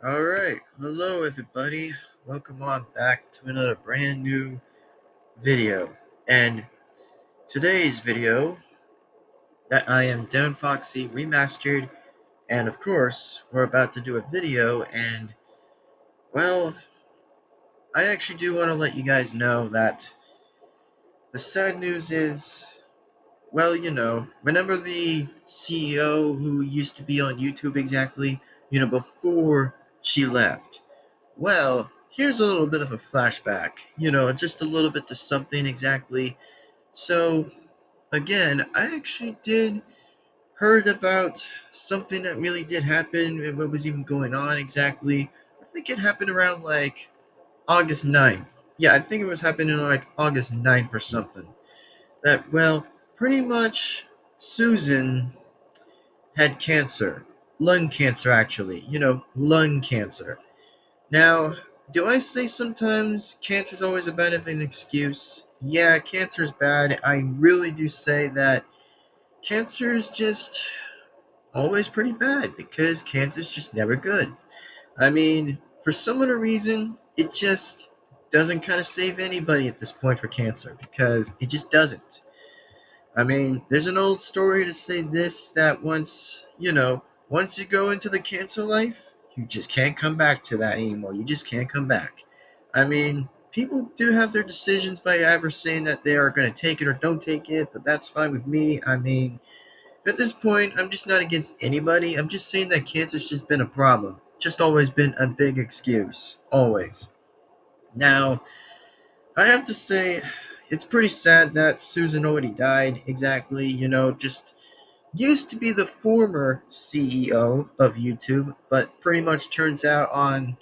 Alright, hello everybody. Welcome on back to another brand new video. And today's video that I am Devin-Foxy remastered, and of course, we're about to do a video, and well, I actually do want to let you guys know that the sad news is, remember the CEO who used to be on YouTube exactly, before she left? Well, here's a little bit of a flashback, just a little bit to something exactly. So, again, I actually did heard about something that really did happen and what was even going on exactly. I think it happened around like August 9th. Yeah, I think it was happening on like August 9th or something. That, well, pretty much Susan had cancer. Lung cancer, actually. Lung cancer. Now, do I say sometimes cancer's always a bit of an excuse? Yeah, cancer's bad. I really do say that cancer's just always pretty bad because cancer's just never good. I mean, for some other reason, it just doesn't kind of save anybody at this point for cancer because it just doesn't. I mean, there's an old story to say this that once you go into the cancer life, you just can't come back to that anymore. You just can't come back. I mean, people do have their decisions by ever saying that they are going to take it or don't take it, but that's fine with me. I mean, at this point, I'm just not against anybody. I'm just saying that cancer's just been a problem. Just always been a big excuse. Always. Now, I have to say, it's pretty sad that Susan already died, exactly. Just used to be the former CEO of YouTube, but pretty much turns out on.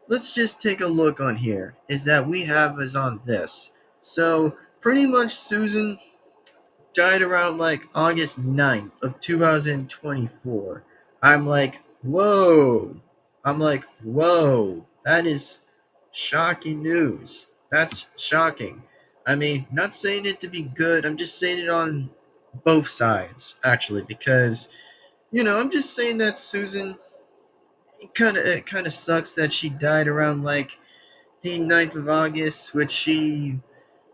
Let's just take a look on here. Is that we have is on this. So, pretty much Susan died around like August 9th of 2024. I'm like, whoa. I'm like, whoa. That is shocking news. That's shocking. I mean, not saying it to be good. I'm just saying it on both sides, actually, because, I'm just saying that Susan, it kind of sucks that she died around like the 9th of August, which she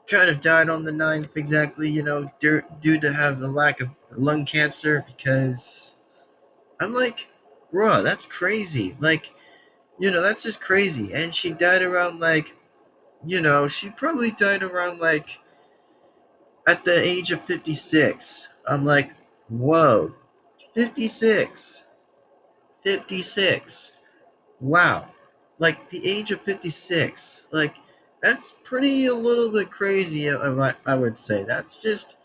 kind of died on the 9th exactly, due to have the lack of lung cancer because I'm like, bruh, that's crazy. Like, that's just crazy. And she died around like, she probably died around like at the age of 56. I'm like, whoa, 56. 56. Wow. Like the age of 56. Like, that's pretty a little bit crazy, I would say. That's just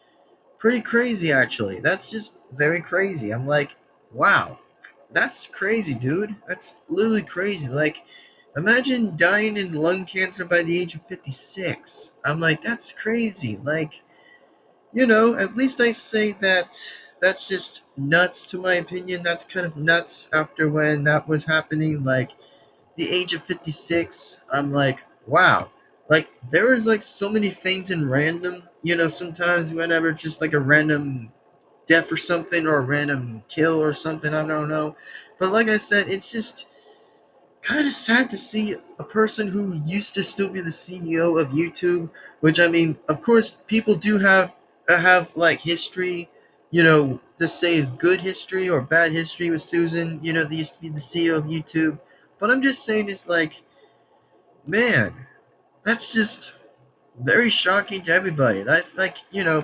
pretty crazy, actually. That's just very crazy. I'm like, wow, that's crazy, dude. That's literally crazy. Like, imagine dying in lung cancer by the age of 56. I'm like, that's crazy. Like, at least I say that that's just nuts, to my opinion. That's kind of nuts after when that was happening. Like, the age of 56, I'm like, wow. Like, there is like so many things in random, sometimes whenever it's just like a random death or something or a random kill or something, I don't know. But like I said, it's just kind of sad to see a person who used to still be the CEO of YouTube, which I mean, of course, people do have like history, to say is good history or bad history with Susan. They used to be the CEO of YouTube, but I'm just saying, it's like, man, that's just very shocking to everybody. That, like,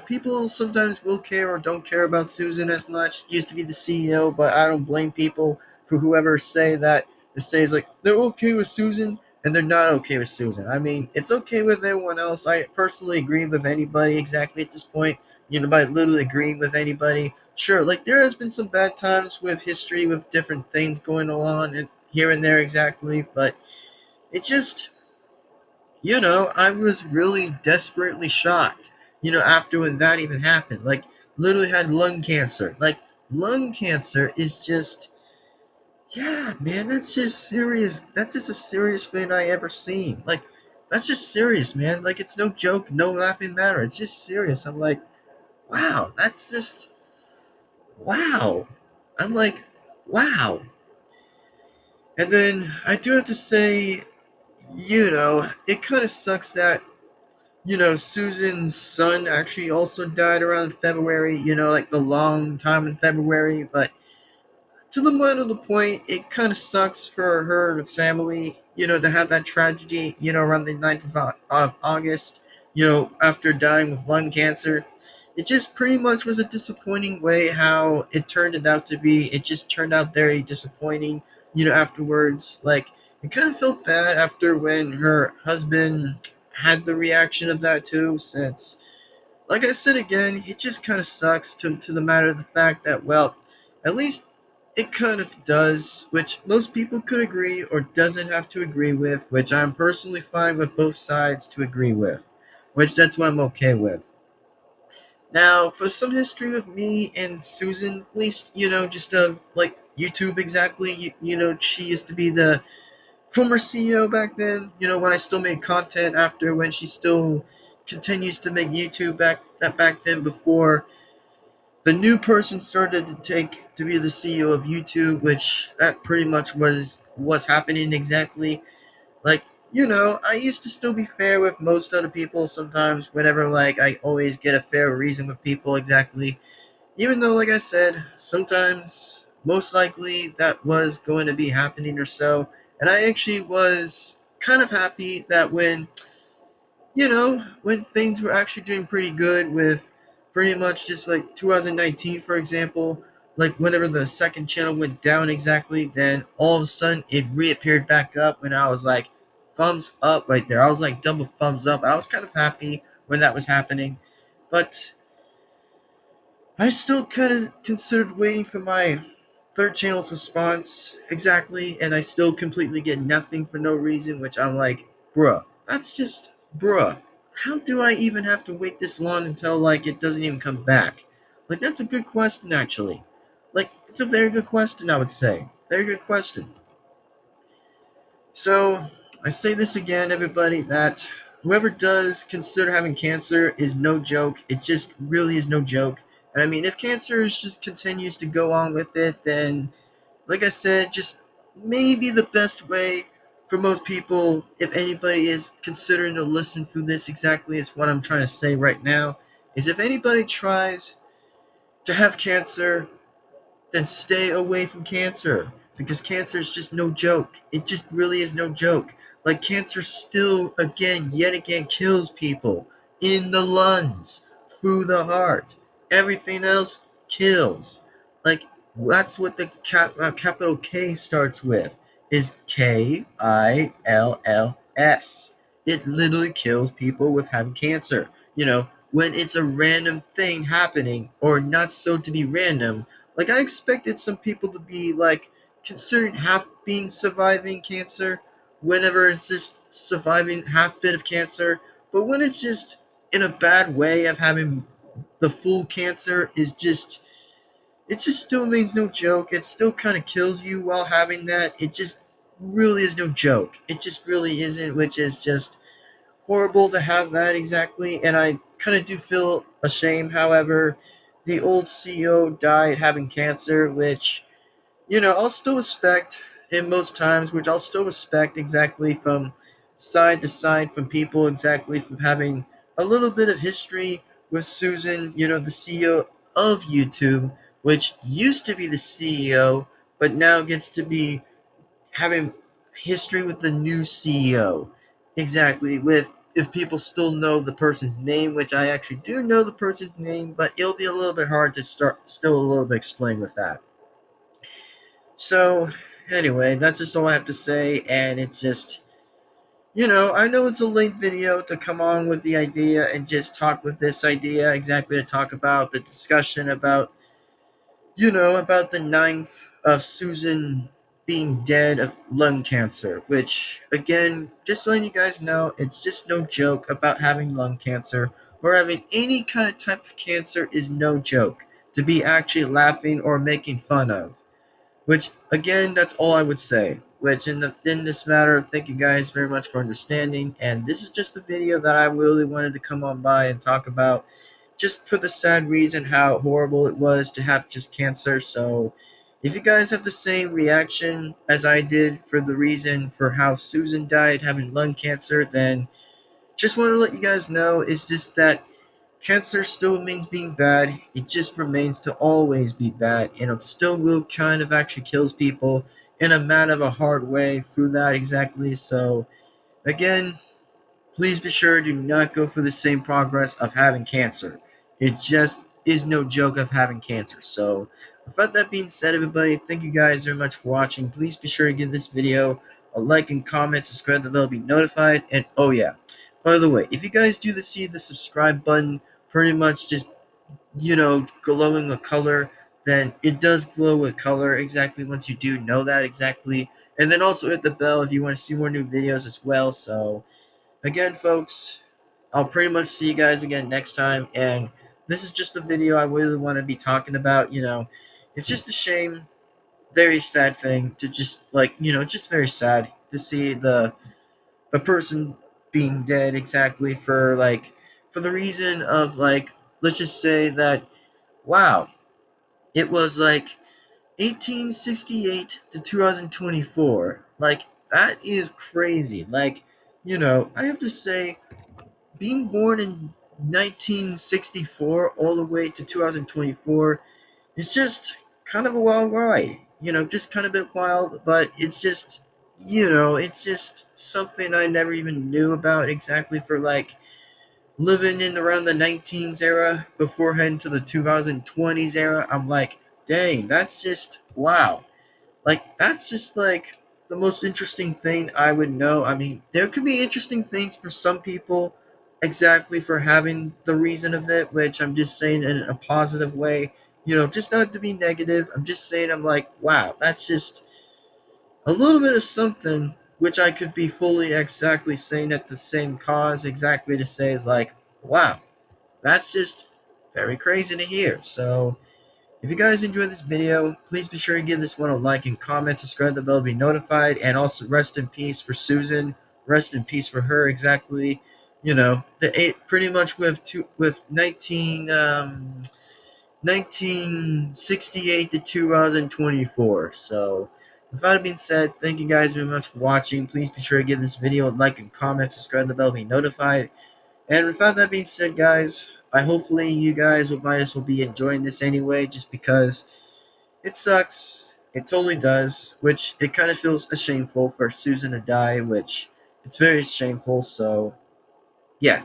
people sometimes will care or don't care about Susan as much. Used to be the CEO, but I don't blame people for whoever say that. To say is like they're okay with Susan and they're not okay with Susan. I mean, it's okay with everyone else. I personally agree with anybody exactly at this point. By literally agreeing with anybody. Sure, like there has been some bad times with history with different things going on and here and there exactly, but it just, I was really desperately shocked, after when that even happened. Like, literally had lung cancer. Like, lung cancer is just, yeah, man, that's just serious. That's just a serious thing I ever seen. Like, that's just serious, man. Like, it's no joke, no laughing matter. It's just serious. I'm like, wow, that's just, wow. I'm like, wow. And then I do have to say, it kind of sucks that, Susan's son actually also died around February, like the long time in February. But to the mind of the point, it kind of sucks for her and the family, to have that tragedy, around the 9th of August, after dying with lung cancer. It just pretty much was a disappointing way how it turned out to be. It just turned out very disappointing, afterwards. Like, it kind of felt bad after when her husband had the reaction of that too, since, like I said again, it just kind of sucks to the matter of the fact that, well, at least it kind of does, which most people could agree or doesn't have to agree with, which I'm personally fine with both sides to agree with, which that's what I'm okay with. Now, for some history of me and Susan, at least, just like YouTube exactly, she used to be the former CEO back then, when I still made content after when she still continues to make YouTube back then before the new person started to take to be the CEO of YouTube, which that pretty much was happening exactly. Like, I used to still be fair with most other people sometimes whenever like I always get a fair reason with people exactly. Even though like I said, sometimes most likely that was going to be happening or so. And I actually was kind of happy that when things were actually doing pretty good with pretty much just like 2019, for example, like whenever the second channel went down exactly, then all of a sudden it reappeared back up when I was like, thumbs up right there. I was like double thumbs up. I was kind of happy when that was happening. But I still kind of considered waiting for my third channel's response exactly, and I still completely get nothing for no reason, which I'm like, bruh. How do I even have to wait this long until like it doesn't even come back? Like that's a good question actually. Like it's a very good question, I would say. Very good question. So I say this again, everybody, that whoever does consider having cancer is no joke. It just really is no joke. And I mean, if cancer just continues to go on with it, then, like I said, just maybe the best way for most people, if anybody is considering to listen through this exactly is what I'm trying to say right now, is if anybody tries to have cancer, then stay away from cancer because cancer is just no joke. It just really is no joke. Like cancer still yet again kills people in the lungs, through the heart. Everything else kills. Like that's what the capital K starts with is KILLS. It literally kills people with having cancer. When it's a random thing happening or not so to be random, like I expected some people to be like considering half being surviving cancer whenever it's just surviving half bit of cancer, but when it's just in a bad way of having the full cancer is just it just still means no joke. It still kind of kills you while having that. It just really is no joke. It just really isn't, which is just horrible to have that exactly. And I kind of do feel ashamed. However, the old CEO died having cancer, which I'll still respect in most times, which I'll still respect exactly from side to side from people exactly from having a little bit of history with Susan, the CEO of YouTube, which used to be the CEO, but now gets to be having history with the new CEO. Exactly. With if people still know the person's name, which I actually do know the person's name, but it'll be a little bit hard to start still a little bit explain with that. So anyway, that's just all I have to say, and it's just I know it's a late video to come on with the idea and just talk with this idea exactly to talk about the discussion about about the ninth of Susan being dead of lung cancer, which, again, just letting you guys know, it's just no joke about having lung cancer or having any kind of type of cancer is no joke to be actually laughing or making fun of. Which, again, that's all I would say. Which, in this matter, thank you guys very much for understanding. And this is just a video that I really wanted to come on by and talk about, just for the sad reason how horrible it was to have just cancer. So, If you guys have the same reaction as I did for the reason for how Susan died having lung cancer, then just want to let you guys know it's just that cancer still remains being bad. It just remains to always be bad, and it still will kind of actually kills people in a man of a hard way through that exactly. So again, please be sure to not go for the same progress of having cancer. It just is no joke of having cancer. So, without that being said, everybody, thank you guys very much for watching. Please be sure to give this video a like and comment, subscribe to the bell to be notified. And oh yeah, by the way, if you guys do see the subscribe button pretty much just, glowing a color, then it does glow a color exactly once you do know that exactly. And then also hit the bell if you want to see more new videos as well. So, again, folks, I'll pretty much see you guys again next time. And this is just a video I really want to be talking about. It's just a shame, very sad thing to just it's just very sad to see the person being dead exactly for the reason of let's just say that wow, it was 1868 to 2024. That is crazy. I have to say being born in 1964 all the way to 2024 is just kind of a wild ride. Just kind of a bit wild, but it's just something I never even knew about exactly for living in around the 19s era before heading to the 2020s era. I'm like, dang, that's just wow. That's just the most interesting thing I would know. I mean, there could be interesting things for some people exactly for having the reason of it, which I'm just saying in a positive way. Just not to be negative. I'm just saying I'm like, wow, that's just a little bit of something which I could be fully exactly saying at the same cause exactly to say is like, wow, that's just very crazy to hear. So if you guys enjoyed this video, please be sure to give this one a like and comment, subscribe to the bell to be notified, and also rest in peace for Susan. Rest in peace for her. Exactly, the eight pretty much with 1968 to 2024. So, with that being said, thank you guys very much for watching. Please be sure to give this video a like and comment, subscribe to the bell to be notified. And without that being said, guys, hopefully you guys will be enjoying this anyway, just because it sucks. It totally does, which it kind of feels shameful for Susan to die, which it's very shameful. So yeah.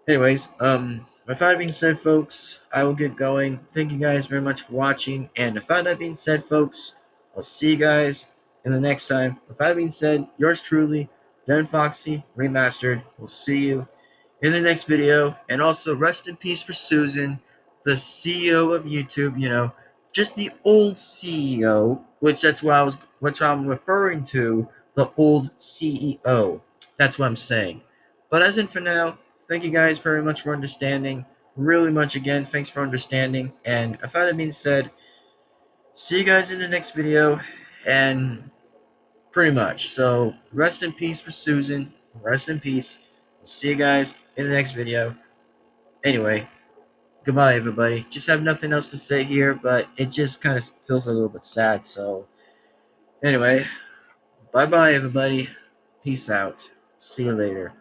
Anyways, with that being said, folks, I will get going. Thank you guys very much for watching. And with that being said, folks, I'll see you guys in the next time. With that being said, yours truly, Devin-Foxy Remastered. We'll see you in the next video. And also, rest in peace for Susan, the CEO of YouTube. Just the old CEO, which I'm referring to, the old CEO. That's what I'm saying. But as in for now, thank you guys very much for understanding. Really much again, thanks for understanding. And with that being said, see you guys in the next video. And pretty much. So rest in peace for Susan. Rest in peace. See you guys in the next video. Anyway, goodbye, everybody. Just have nothing else to say here, but it just kind of feels a little bit sad. So, anyway, bye bye, everybody. Peace out. See you later.